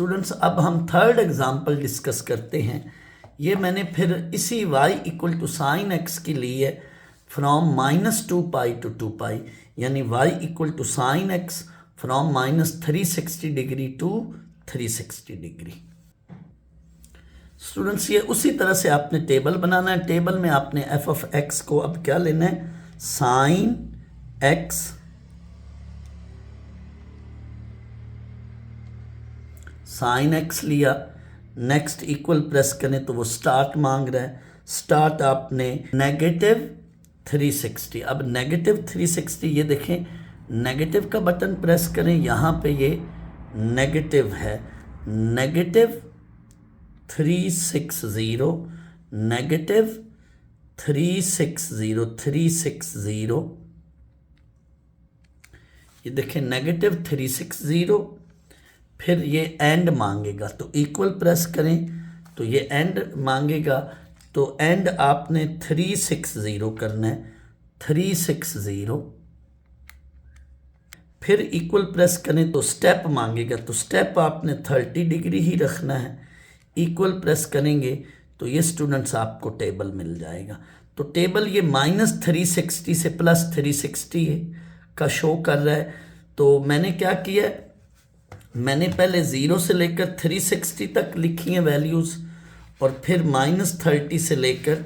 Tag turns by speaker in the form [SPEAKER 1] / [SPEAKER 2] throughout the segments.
[SPEAKER 1] Students अब हम third example discuss करते हैं। ये मैंने फिर इसी y equal to sine x की ली है फ्रॉम -2π to 2π, यानी y equal to sine x from -360 degree to 360 degree. Students ये उसी तरह से आपने टेबल बनाना है। टेबल में आपने f ऑफ x को अब क्या लेना है, साइन x साइन एक्स लिया। नेक्स्ट इक्वल प्रेस करें तो वो स्टार्ट मांग रहा है। स्टार्ट आपने -360। अब -360 ये देखें, नेगेटिव का बटन प्रेस करें, यहाँ पे ये नेगेटिव है, -360 -360 ये देखें -360। फिर ये एंड मांगेगा तो इक्वल प्रेस करें तो ये एंड मांगेगा, तो एंड आपने 360 करना है, 360। फिर इक्वल प्रेस करें तो स्टेप मांगेगा, तो स्टेप आपने 30 डिग्री ही रखना है। इक्वल प्रेस करेंगे तो ये स्टूडेंट्स आपको टेबल मिल जाएगा। तो टेबल ये -360 से +360 का शो कर रहा है। तो मैंने क्या किया, मैंने पहले 0 से लेकर 360 तक लिखी हैं वैल्यूज़, और फिर -30 से लेकर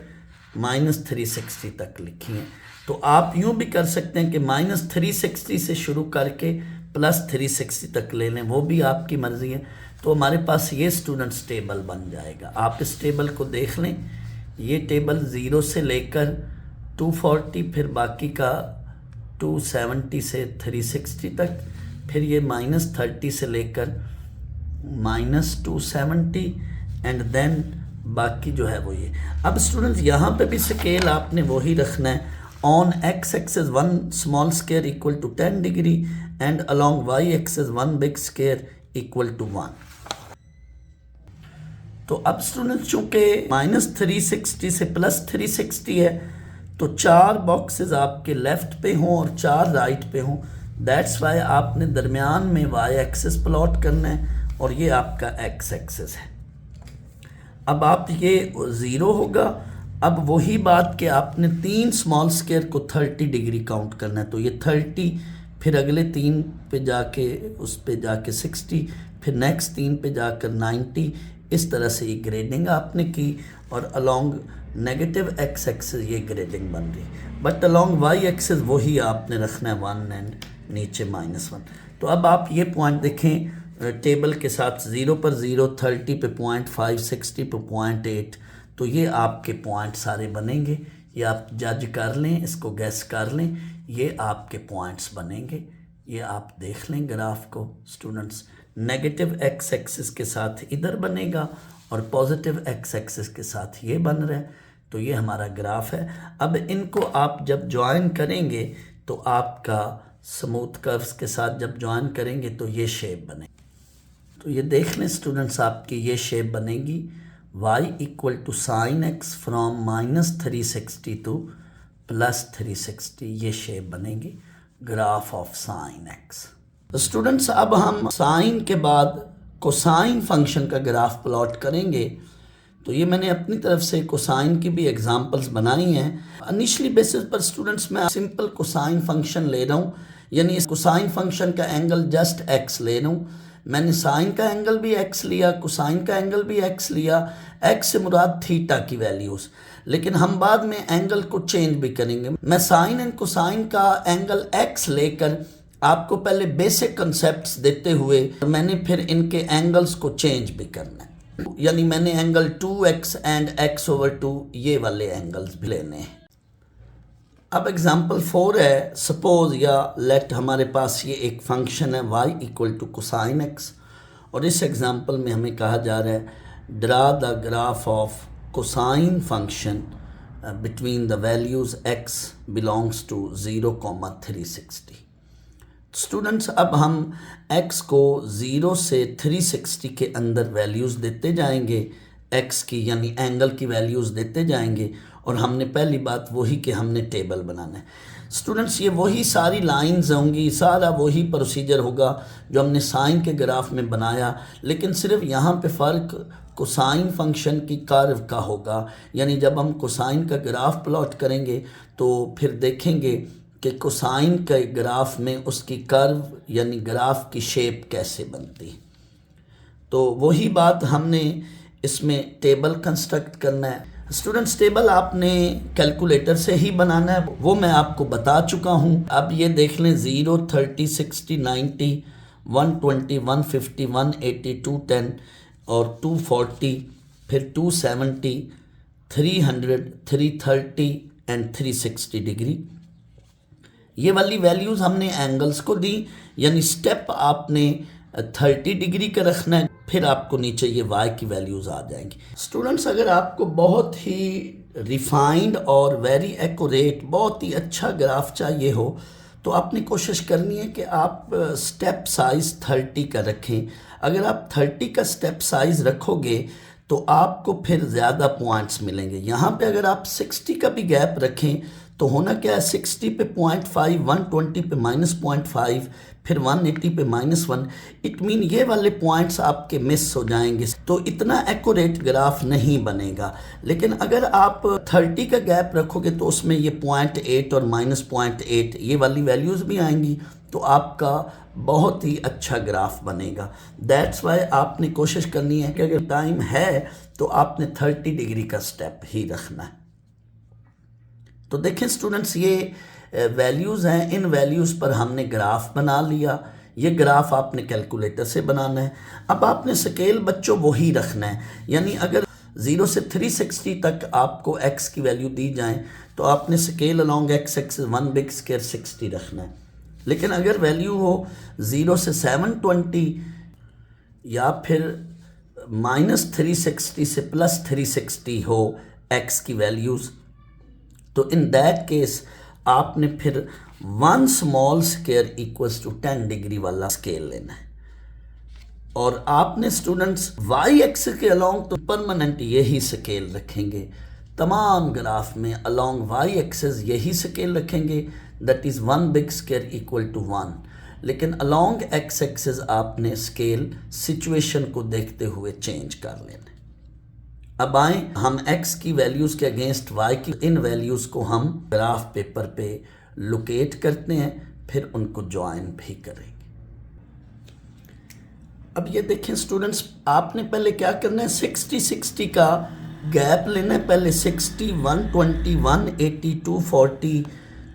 [SPEAKER 1] -360 तक लिखी हैं। तो आप यूँ भी कर सकते हैं कि -360 से शुरू करके +360 तक ले लें, वो भी आपकी मर्ज़ी है। तो हमारे पास ये स्टूडेंट्स टेबल बन जाएगा। आप इस टेबल को देख लें, ये टेबल 0 से लेकर 240, फिर बाकी का 270 से 360 तक, फिर ये -30 से लेकर -270 एंड देन बाकी जो है वो ये। अब स्टूडेंट्स यहाँ पे भी स्केल आपने वही रखना है। On x axis 1 small square equal to 10 degree and along y axis 1 big square equal to 1। तो अब स्टूडेंट्स चूंकि -360 से +360 है, तो 4 बॉक्सेस आपके लेफ्ट पे हों और 4 राइट पे हों। दैट्स वाई आपने दरमियान में y एक्सेस प्लॉट करना है और ये आपका x एक्सेस है। अब आप ये 0 होगा। अब वही बात कि आपने 3 स्मॉल स्क्वायर को 30 डिग्री काउंट करना है, तो ये 30, फिर अगले 3 पे जाके उस पे जाके 60, फिर नेक्स्ट 3 पे जाकर 90। इस तरह से ये ग्रेडिंग आपने की, और अलॉन्ग नेगेटिव x एक्सेस ये ग्रेडिंग बन रही, बट अलॉन्ग y एक्सेस वही आपने रखना है 1 एंड नीचे -1। तो अब आप ये पॉइंट देखें टेबल के साथ, 0 पर 0, 30 पे 0.5, 60 पे 0.8। तो ये आपके पॉइंट सारे बनेंगे। ये आप जज कर लें, इसको गैस कर लें, ये आपके पॉइंट्स बनेंगे। ये आप देख लें ग्राफ को स्टूडेंट्स, नेगेटिव x एक्सिस के साथ इधर बनेगा और पॉजिटिव x एक्सिस के साथ ये बन रहा है। तो ये हमारा ग्राफ है। अब इनको आप जब ज्वाइन करेंगे तो आपका स्मूथ कर्व्स के साथ जब ज्वाइन करेंगे तो ये शेप बने। तो ये देख लें स्टूडेंट्स, आपकी ये शेप बनेगी, y equal to sine x from -360 to +360। ये शेप बनेगी ग्राफ ऑफ साइन एक्स। तो स्टूडेंट्स अब हम साइन के बाद कोसाइन फंक्शन का ग्राफ प्लॉट करेंगे। तो ये मैंने अपनी तरफ से कोसाइन की भी एग्जांपल्स बनाई हैं। इनिशियली बेसिस पर स्टूडेंट्स मैं सिंपल कोसाइन फंक्शन ले रहा हूँ, यानी इस कोसाइन फंक्शन का एंगल जस्ट x ले रहा हूँ। मैंने साइन का एंगल भी x लिया, कोसाइन का एंगल भी x लिया। x से मुराद थीटा की वैल्यूज़, लेकिन हम बाद में एंगल को चेंज भी करेंगे। मैं साइन एंड कोसाइन का एंगल x लेकर आपको पहले बेसिक कंसेप्ट्स देते हुए मैंने फिर इनके एंगल्स को चेंज भी करना है, यानी मैंने एंगल 2x एंड x/2 ये वाले एंगल्स भी लेने हैं। अब एग्जांपल 4 है, सपोज या लेट हमारे पास ये एक फंक्शन है y equal to cosine x, और इस एग्जांपल में हमें कहा जा रहा है draw the graph of cosine function between the values x belongs to 0,360। Students अब हम x को 0 से 360 के अंदर वैल्यूज़ देते जाएंगे x की, यानी एंगल की वैल्यूज़ देते जाएंगे, और हमने पहली बात वही कि हमने टेबल बनाना है। स्टूडेंट्स ये वही सारी लाइंस होंगी, सारा वही प्रोसीजर होगा जो हमने साइन के ग्राफ में बनाया, लेकिन सिर्फ यहाँ पे फ़र्क कोसाइन फंक्शन की कर्व का होगा। यानी जब हम कोसाइन का ग्राफ प्लॉट करेंगे तो फिर देखेंगे कि कोसाइन के ग्राफ में उसकी कर्व यानी ग्राफ की शेप कैसे बनती। तो वही बात हमने इसमें टेबल कंस्ट्रक्ट करना है। स्टूडेंट्स टेबल आपने कैलकुलेटर से ही बनाना है, वो मैं आपको बता चुका हूँ। अब ये देख लें 0, 30, 60, 90, 120, 150, 180, 210 और 240, फिर 270, 300, 330 एंड 360 डिग्री। ये वाली वैल्यूज़ हमने एंगल्स को दी, यानी स्टेप आपने 30 डिग्री का रखना है, फिर आपको नीचे ये y की वैल्यूज़ आ जाएंगी। स्टूडेंट्स अगर आपको बहुत ही रिफाइंड और वेरी एक्यूरेट, बहुत ही अच्छा ग्राफ चाहिए हो तो आपने कोशिश करनी है कि आप स्टेप साइज़ 30 का रखें। अगर आप 30 का स्टेप साइज़ रखोगे तो आपको फिर ज़्यादा पॉइंट्स मिलेंगे। यहाँ पे अगर आप 60 का भी गैप रखें तो होना क्या है, 60 पे 0.5, 120 पे -0.5, फिर 180 पे -1, इट मीन ये वाले पॉइंट्स आपके मिस हो जाएंगे, तो इतना एक्यूरेट ग्राफ नहीं बनेगा। लेकिन अगर आप 30 का गैप रखोगे तो उसमें ये 0.8 और -0.8 ये वाली वैल्यूज़ भी आएंगी, तो आपका बहुत ही अच्छा ग्राफ बनेगा। दैट्स वाई आपने कोशिश करनी है कि अगर टाइम है तो आपने 30 डिग्री का स्टेप ही रखना है। तो देखें स्टूडेंट्स ये वैल्यूज़ हैं, इन वैल्यूज़ पर हमने ग्राफ बना लिया। ये ग्राफ आपने कैलकुलेटर से बनाना है। अब आपने स्केल बच्चों वही रखना है, यानी अगर 0 से 360 तक आपको x की वैल्यू दी जाए तो आपने scale along x axis 1 big square 60 रखना है। लेकिन अगर वैल्यू हो 0 से 720 या फिर -360 से +360 हो x की वैल्यूज़, तो इन दैट केस आपने फिर 1 small square equals to 10 degree वाला स्केल लेना है। और आपने स्टूडेंट्स y एक्सिस के अलॉन्ग तो परमानेंट यही स्केल रखेंगे, तमाम ग्राफ में अलॉन्ग y एक्सिस यही स्केल रखेंगे, that is 1 big square equal to 1। लेकिन अलॉन्ग x एक्सिस आपने स्केल सिचुएशन को देखते हुए चेंज कर लेना। अब आए हम x की वैल्यूज़ के अगेंस्ट y की इन वैल्यूज़ को हम ग्राफ पेपर पे लोकेट करते हैं, फिर उनको ज्वाइन भी करेंगे। अब ये देखें स्टूडेंट्स, आपने पहले क्या करना है, 60 का गैप लेना है। पहले 60, 120, 180, 240,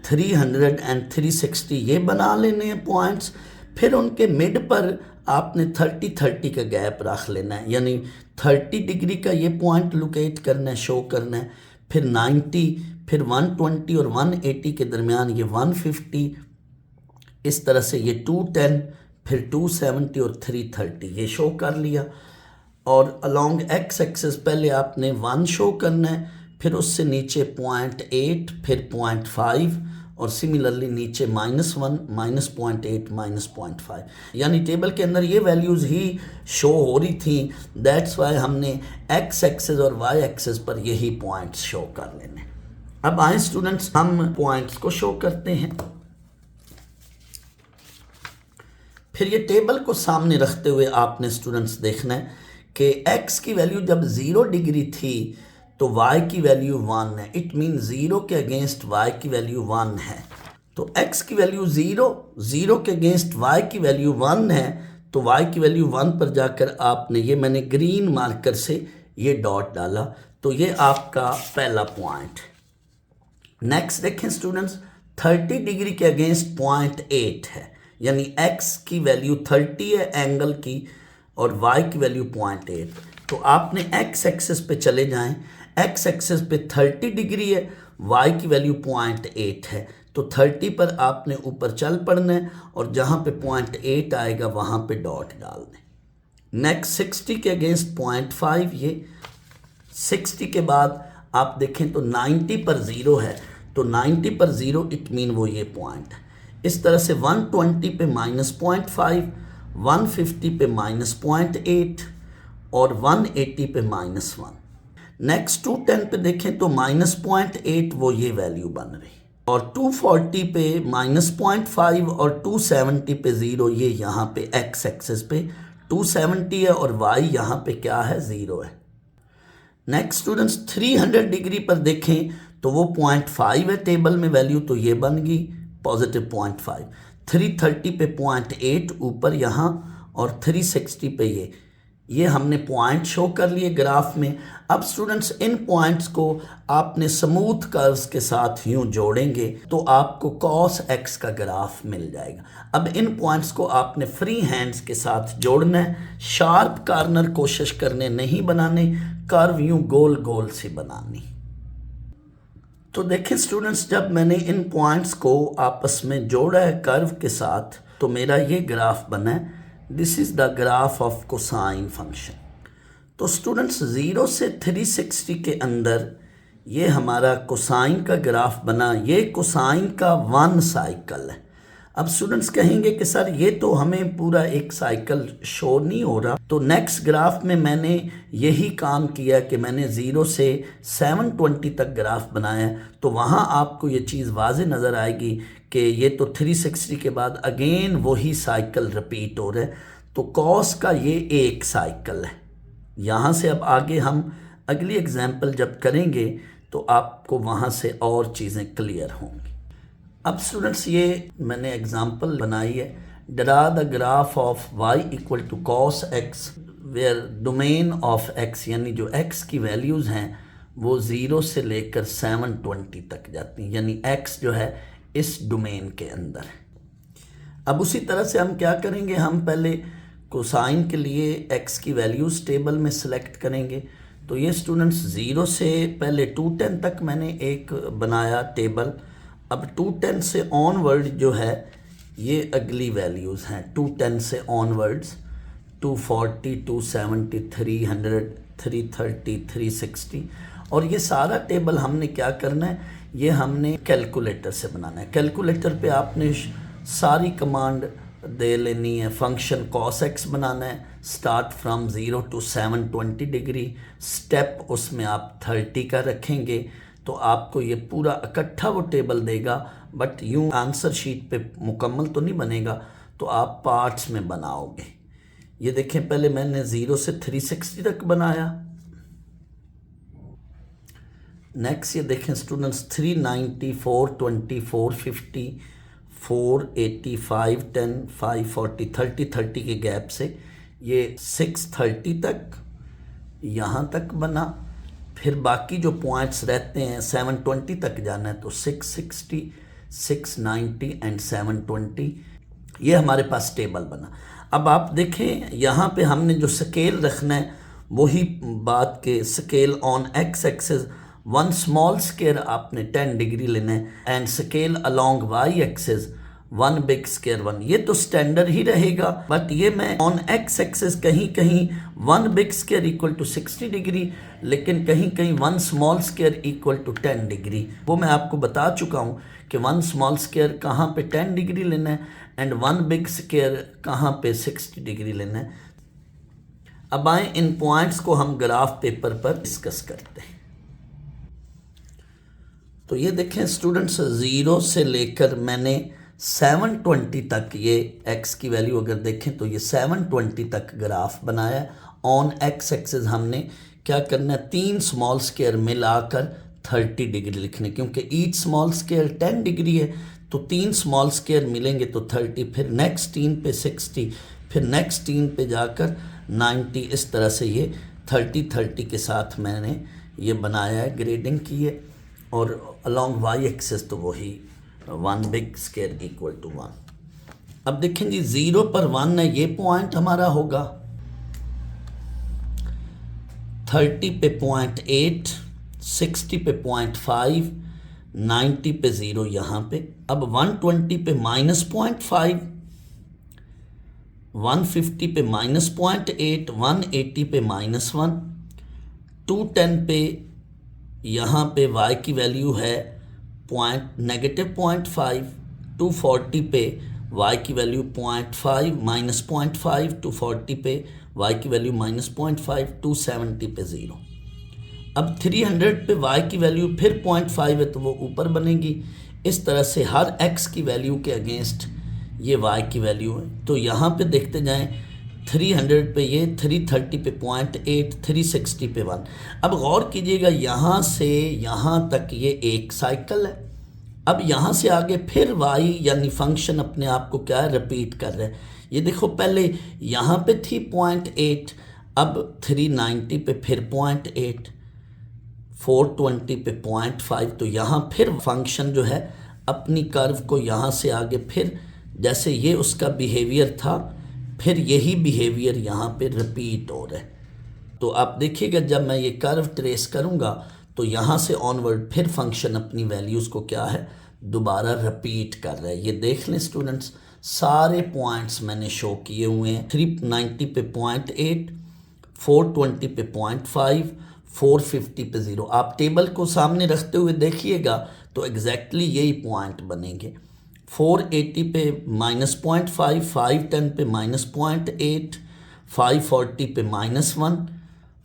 [SPEAKER 1] 300 एंड 360 ये बना लेने हैं पॉइंट्स। फिर उनके मिड पर आपने 30 का गैप रख लेना है, यानी 30 डिग्री का ये पॉइंट लोकेट करना है, शो करना है। फिर 90, फिर 120 और 180 के दरमियान ये 150, इस तरह से ये 210, फिर 270 और 330 ये शो कर लिया। और अलॉन्ग x एक्सिस पहले आपने 1 शो करना है, फिर उससे नीचे 0.8, फिर 0.5 और सिमिलरली नीचे -1, -0.8, -0.5, यानी टेबल के अंदर ये वैल्यूज़ ही शो हो रही थी। दैट्स वाई हमने x एक्सिस और y एक्सिस पर यही पॉइंट्स शो कर लेने। अब आए स्टूडेंट्स हम पॉइंट्स को शो करते हैं। फिर ये टेबल को सामने रखते हुए आपने स्टूडेंट्स देखना है कि x की वैल्यू जब 0 डिग्री थी तो y की वैल्यू 1 है। इट मीन 0 के अगेंस्ट y की वैल्यू 1 है। तो x की वैल्यू 0 के अगेंस्ट y की वैल्यू 1 है, तो y की वैल्यू 1 पर जाकर आपने ये मैंने ग्रीन मार्कर से ये डॉट डाला, तो ये आपका पहला पॉइंट। नेक्स्ट देखें स्टूडेंट्स, 30 डिग्री के अगेंस्ट 0.8 है, यानी x की वैल्यू 30 है एंगल की और y की वैल्यू 0.8। तो आपने x एक्सिस पे चले जाएं, x एक्सिस पे 30 डिग्री है, y की वैल्यू 0.8 है, तो 30 पर आपने ऊपर चल पड़ना है और जहाँ पे 0.8 आएगा वहाँ पे डॉट डाल दें। नेक्स्ट 60 के अगेंस्ट 0.5, ये 60 के बाद आप देखें तो 90 पर 0 है, तो 90 पर 0 इट मीन वो ये पॉइंट है। इस तरह से 120 पे -0.5, 150 पे -0.8 और 180 पे -1। नेक्स्ट 210 पे देखें तो -0.8 वो ये वैल्यू बन रही। और 240 पे -0.5 और 270 पे 0, ये यहाँ पे x एक्सेस पे 270 है और y यहाँ पे क्या है, 0 है। नेक्स्ट स्टूडेंट्स 300 डिग्री पर देखें तो वो 0.5 है टेबल में वैल्यू, तो ये बन गई पॉजिटिव 0.5। 330 पे 0.8 ऊपर यहाँ और 360 पे ये हमने पॉइंट शो कर लिए ग्राफ में। अब स्टूडेंट्स इन पॉइंट्स को आपने स्मूथ कर्व्स के साथ यूं जोड़ेंगे तो आपको cos x का ग्राफ मिल जाएगा। अब इन पॉइंट्स को आपने फ्री हैंड्स के साथ जोड़ना है, शार्प कॉर्नर कोशिश करने नहीं बनाने, कर्व यूं गोल गोल से बनानी। तो देखिए स्टूडेंट्स, जब मैंने इन पॉइंट्स को आपस में जोड़ा है कर्व के साथ तो मेरा ये ग्राफ बना है। This is the graph of cosine function. तो स्टूडेंट्स 0 से 360 के अंदर ये हमारा कोसाइन का ग्राफ बना। ये कोसाइन का 1 साइकिल है। अब स्टूडेंट्स कहेंगे कि सर ये तो हमें पूरा एक साइकिल शो नहीं हो रहा। तो नेक्स्ट ग्राफ में मैंने यही काम किया कि मैंने 0 से 720 तक ग्राफ बनाया, तो वहाँ आपको ये चीज़ वाज़े नज़र आएगी कि ये तो 360 के बाद अगेन वही साइकिल रिपीट हो रहा है। तो कॉस का ये एक साइकिल है। यहाँ से अब आगे हम अगली एग्जाम्पल जब करेंगे तो आपको वहाँ से और चीज़ें क्लियर होंगी। अब स्टूडेंट्स ये मैंने एग्जाम्पल बनाई है, draw the graph of y equal to cos x where domain of x, यानी जो x की वैल्यूज़ हैं वो 0 से लेकर 720 तक जाती हैं, यानी x जो है इस डोमेन के अंदर है। अब उसी तरह से हम क्या करेंगे, हम पहले कोसाइन के लिए x की वैल्यूज़ टेबल में सिलेक्ट करेंगे। तो ये स्टूडेंट्स 0 से पहले 210 तक मैंने एक बनाया टेबल। अब 210 से ऑनवर्ड जो है ये अगली वैल्यूज़ हैं। 210 से ऑनवर्ड्स 240, 270, 300, 330, 360, और ये सारा टेबल हमने क्या करना है, ये हमने कैलकुलेटर से बनाना है। कैलकुलेटर पे आपने सारी कमांड दे लेनी है। फंक्शन cos x बनाना है, start from 0 to 720 degree, step उसमें आप 30 का रखेंगे तो आपको ये पूरा इकट्ठा वो टेबल देगा। बट यूं आंसर शीट पे मुकम्मल तो नहीं बनेगा, तो आप पार्ट्स में बनाओगे। ये देखें, पहले मैंने 0 से 360 तक बनाया। नेक्स्ट ये देखें स्टूडेंट्स 390, 420, 450, 480, 510, 540, 30 के गैप से ये 630 तक यहाँ तक बना। फिर बाकी जो पॉइंट्स रहते हैं 720 तक जाना है, तो 660, 690 एंड 720, ये हमारे पास टेबल बना। अब आप देखें यहाँ पे हमने जो स्केल रखना है वही बात के scale on x axis 1 small square आपने 10 डिग्री लेना है and scale along y axis 1 big square 1। ये तो स्टैंडर्ड ही रहेगा, बट ये मैं ऑन x एक्सिस कहीं कहीं 1 big square equal to 60 degree, लेकिन कहीं कहीं 1 small square equal to 10 degree. वो मैं आपको बता चुका हूँ कि 1 स्मॉल स्क्वायर कहाँ पे 10 डिग्री लेना है एंड 1 बिग स्क्वायर कहाँ पे 60 डिग्री लेना है। अब आए इन पॉइंट्स को हम ग्राफ पेपर पर डिस्कस करते हैं। तो ये देखें स्टूडेंट्स 0 से लेकर मैंने 720 तक ये x की वैल्यू अगर देखें तो ये 720 तक ग्राफ बनाया है। ऑन x एक्सिस हमने क्या करना है, 3 स्मॉल स्क्वायर मिलाकर 30 डिग्री लिखने, क्योंकि ईच स्मॉल स्क्वायर 10 डिग्री है तो 3 स्मॉल स्क्वायर मिलेंगे तो 30, फिर नेक्स्ट 3 पे 60, फिर नेक्स्ट 3 पे जाकर 90। इस तरह से ये 30 के साथ मैंने ये बनाया है, ग्रेडिंग की है। और अलोंग y एक्सिस तो वही 1 बिग स्क्वायर इक्वल टू 1। अब देखें जी 0 पर 1 है, ये पॉइंट हमारा होगा। 30 पे 0.8, 60 पे 0.5, 90 पे 0 यहाँ पे। अब 120 पे -0.5, 150 पे -0.8, 180 पे -1, 210 पे यहाँ पे y की वैल्यू है -0.5, 240 पे y की वैल्यू 0.5 -0.5, 240 पे y की वैल्यू -0.5, 270 पे 0। अब 300 पे y की वैल्यू फिर 0.5 है तो वो ऊपर बनेगी, इस तरह से हर x की वैल्यू के अगेंस्ट ये y की वैल्यू है। तो यहाँ पे देखते जाएं 300 पे ये, 330 पे 0.8, 360 पे 1। अब गौर कीजिएगा यहाँ से यहाँ तक ये एक साइकिल है। अब यहाँ से आगे फिर y यानी फंक्शन अपने आप को क्या है, रिपीट कर रहा है। ये देखो पहले यहाँ पे थी 0.8, अब 390 पे फिर 0.8, 420 पे 0.5। तो यहाँ फिर फंक्शन जो है अपनी कर्व को यहाँ से आगे फिर जैसे ये उसका बिहेवियर था, फिर यही बिहेवियर यहाँ पे रिपीट हो रहा है। तो आप देखिएगा जब मैं ये कर्व ट्रेस करूँगा तो यहाँ से ऑनवर्ड फिर फंक्शन अपनी वैल्यूज़ को क्या है, दोबारा रिपीट कर रहा है। ये देख लें स्टूडेंट्स, सारे पॉइंट्स मैंने शो किए हुए हैं। 390 पे 0.8, 420 पे 0.5, 450 पे 0। आप टेबल को सामने रखते हुए देखिएगा तो एग्जैक्टली यही पॉइंट बनेंगे। 480 पे -0.5, 510 पे -0.8, 540 पे -1,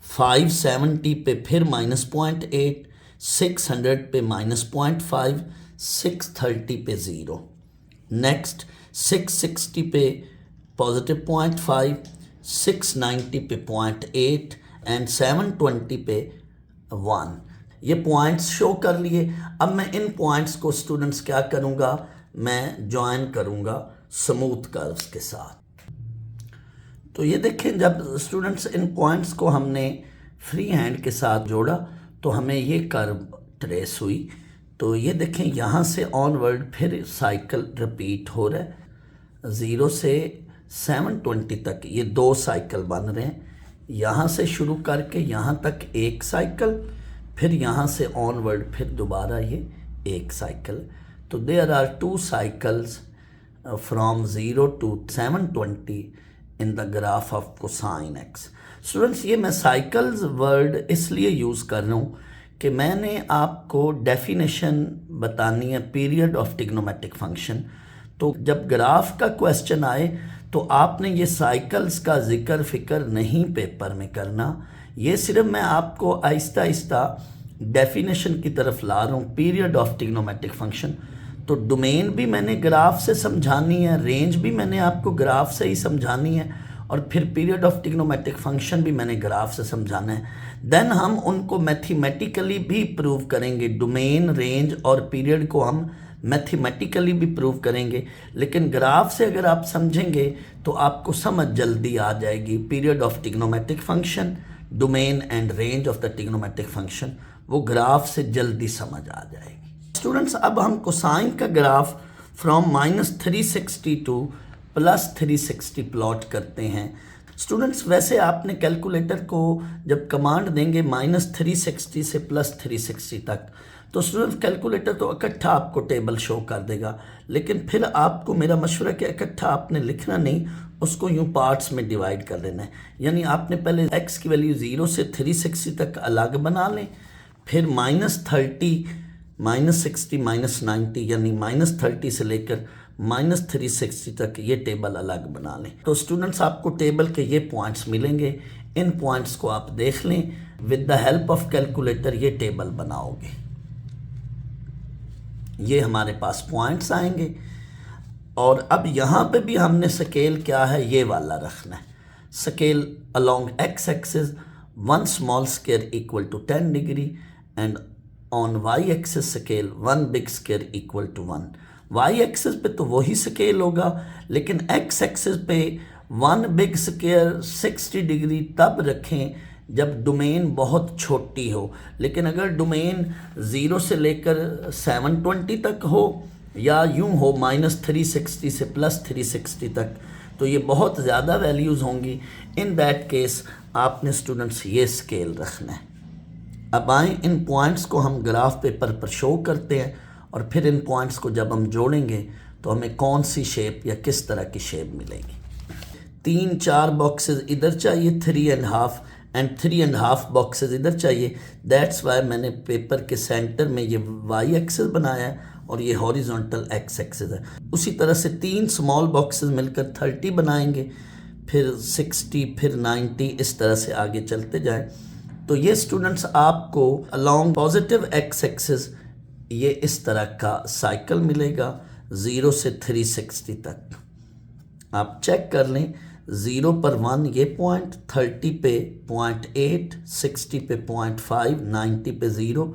[SPEAKER 1] 570 पे फिर -0.8, 600 पे -0.5, 630 पे 0। नेक्स्ट 660 पे पॉजिटिव 0.5, 690 पे 0.8 एंड 720 पे 1। ये पॉइंट्स शो कर लिए। अब मैं इन पॉइंट्स को स्टूडेंट्स क्या करूँगा, मैं ज्वाइन करूँगा स्मूथ कर्व्स के साथ। तो ये देखें जब स्टूडेंट्स इन पॉइंट्स को हमने फ्री हैंड के साथ जोड़ा तो हमें ये कर्व ट्रेस हुई। तो ये देखें यहाँ से ऑनवर्ड फिर साइकिल रिपीट हो रहा है। 0 से 720 तक ये 2 साइकिल बन रहे हैं। यहाँ से शुरू करके यहाँ तक एक साइकिल, फिर यहाँ से ऑनवर्ड फिर दोबारा ये एक साइकिल। तो there are 2 cycles from 0 to 720 in the graph of cosine x. Students ये मैं साइकिल्स वर्ड इसलिए यूज़ कर रहा हूँ कि मैंने आपको डेफिनेशन बतानी है पीरियड ऑफ ट्रिग्नोमेट्रिक फंक्शन। तो जब ग्राफ का क्वेश्चन आए तो आपने ये साइकिल्स का जिक्र फिक्र नहीं पेपर में करना। ये सिर्फ मैं आपको आहिस्ता आहिस्ता डेफिनेशन की तरफ ला रहा हूँ। पीरियड ऑफ ट्रिग्नोमेट्रिक फंक्शन तो डोमेन भी मैंने ग्राफ से समझानी है, रेंज भी मैंने आपको ग्राफ से ही समझानी है, और फिर पीरियड ऑफ ट्रिग्नोमेट्रिक फंक्शन भी मैंने ग्राफ से समझाना है। देन हम उनको मैथमेटिकली भी प्रूव करेंगे। डोमेन, रेंज और पीरियड को हम मैथमेटिकली भी प्रूव करेंगे, लेकिन ग्राफ से अगर आप समझेंगे तो आपको समझ जल्दी आ जाएगी। Period of trigonometric function, domain and range of the trigonometric function वो ग्राफ से जल्दी समझ आ जाएगी। स्टूडेंट्स अब हम कोसाइन का ग्राफ फ्रॉम -360 टू +360 प्लॉट करते हैं। स्टूडेंट्स वैसे आपने कैलकुलेटर को जब कमांड देंगे -360 से +360 तक, तो स्टूडेंट्स कैलकुलेटर तो इकट्ठा आपको टेबल शो कर देगा, लेकिन फिर आपको मेरा मशवरा कि इकट्ठा आपने लिखना नहीं, उसको यूँ पार्ट्स में डिवाइड कर देना है। यानी आपने पहले x की वैल्यू 0 से 360 तक अलग बना लें, फिर -30, -60, -90 यानी -30 से लेकर -360 तक ये टेबल अलग बना लें। तो स्टूडेंट्स आपको टेबल के ये पॉइंट्स मिलेंगे, इन पॉइंट्स को आप देख लें, with the help of calculator ये टेबल बनाओगे। ये हमारे पास पॉइंट्स आएंगे, और अब यहाँ पे भी हमने स्केल क्या है ये वाला रखना है। Scale along x axis 1 small square equal to 10 degree and on y axis scale 1 big square equal to 1। y axis पे तो वही स्केल होगा, लेकिन x एक्सिस पे 1 बिग स्क्वायर 60 डिग्री तब रखें जब डोमेन बहुत छोटी हो। लेकिन अगर डोमेन 0 से लेकर 720 तक हो या यूं हो -360 से +360 तक, तो ये बहुत ज़्यादा वैल्यूज़ होंगी। इन दैट केस आपने स्टूडेंट्स ये स्केल रखना है। अब आएँ इन पॉइंट्स को हम ग्राफ पेपर पर शो करते हैं, और फिर इन पॉइंट्स को जब हम जोड़ेंगे तो हमें कौन सी शेप या किस तरह की शेप मिलेगी। 3-4 बॉक्सेस इधर चाहिए, 3.5 एंड 3.5 बॉक्सेस इधर चाहिए। दैट्स वाई मैंने पेपर के सेंटर में ये y एक्सिस बनाया है और ये हॉरिजॉन्टल x एक्सिस है। उसी तरह से 3 स्मॉल बॉक्सेस मिलकर 30 बनाएंगे, फिर 60, फिर 90, इस तरह से आगे चलते जाएं। तो ये स्टूडेंट्स आपको अलोंग पॉजिटिव x एक्सिस ये इस तरह का साइकिल मिलेगा 0 से 360 तक। आप चेक कर लें, 0 पर 1 ये पॉइंट, 30 पे 0.8, 60 पे 0.5, 90 पे 0,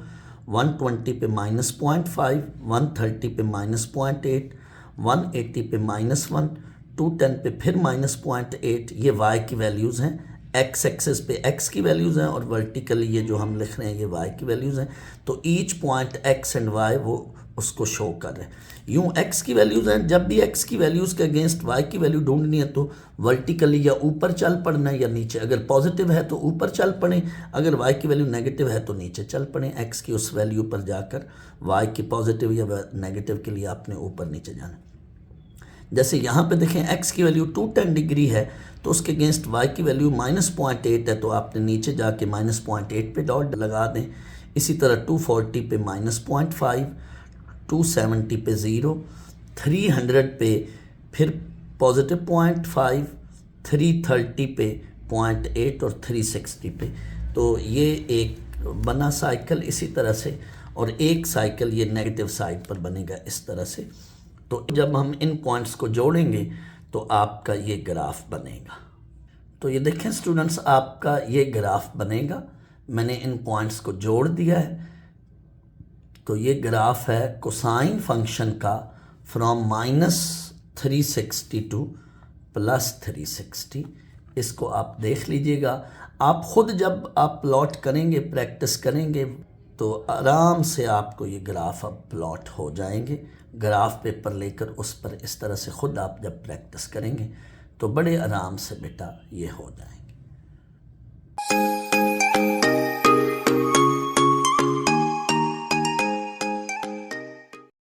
[SPEAKER 1] 120 पे -0.5, 130 पे -0.8, 180 पे -1, 210 पे फिर -0.8। ये y की वैल्यूज़ हैं। x एक्सेस पे x की वैल्यूज़ हैं और वर्टिकली ये जो हम लिख रहे हैं ये y की वैल्यूज़ हैं। तो each point x and y वो उसको शो कर रहे हैं। यूँ x की वैल्यूज़ हैं, जब भी x की वैल्यूज़ के अगेंस्ट y की वैल्यू ढूंढनी है तो वर्टिकली या ऊपर चल पड़ना है या नीचे। अगर पॉजिटिव है तो ऊपर चल पड़ें, अगर y की वैल्यू नेगेटिव है तो नीचे चल पड़ें। x की उस वैल्यू पर जाकर y की पॉजिटिव या नेगेटिव के लिए आपने ऊपर नीचे जाना। जैसे यहाँ पे देखें x की वैल्यू 210 डिग्री है तो उसके अगेंस्ट y की वैल्यू -0.8 है, तो आपने नीचे जाके -0.8 पे डॉट लगा दें। इसी तरह 240 पे -0.5, 270 पे 0, 300 पे फिर पॉजिटिव 0.5, 330 पे 0.8 और 360 पे। तो ये एक बना साइकिल इसी तरह से, और एक साइकिल ये नेगेटिव साइड पर बनेगा इस तरह से। तो जब हम इन पॉइंट्स को जोड़ेंगे तो आपका ये ग्राफ बनेगा। तो ये देखें स्टूडेंट्स, आपका ये ग्राफ बनेगा। मैंने इन पॉइंट्स को जोड़ दिया है। तो ये ग्राफ है कोसाइन फंक्शन का फ्रॉम -360 टू +360। इसको आप देख लीजिएगा। आप ख़ुद जब आप प्लॉट करेंगे, प्रैक्टिस करेंगे, तो आराम से आपको ये ग्राफ अब प्लॉट हो जाएंगे। ग्राफ पेपर लेकर उस पर इस तरह से ख़ुद आप जब प्रैक्टिस करेंगे तो बड़े आराम से बेटा ये हो जाएंगे।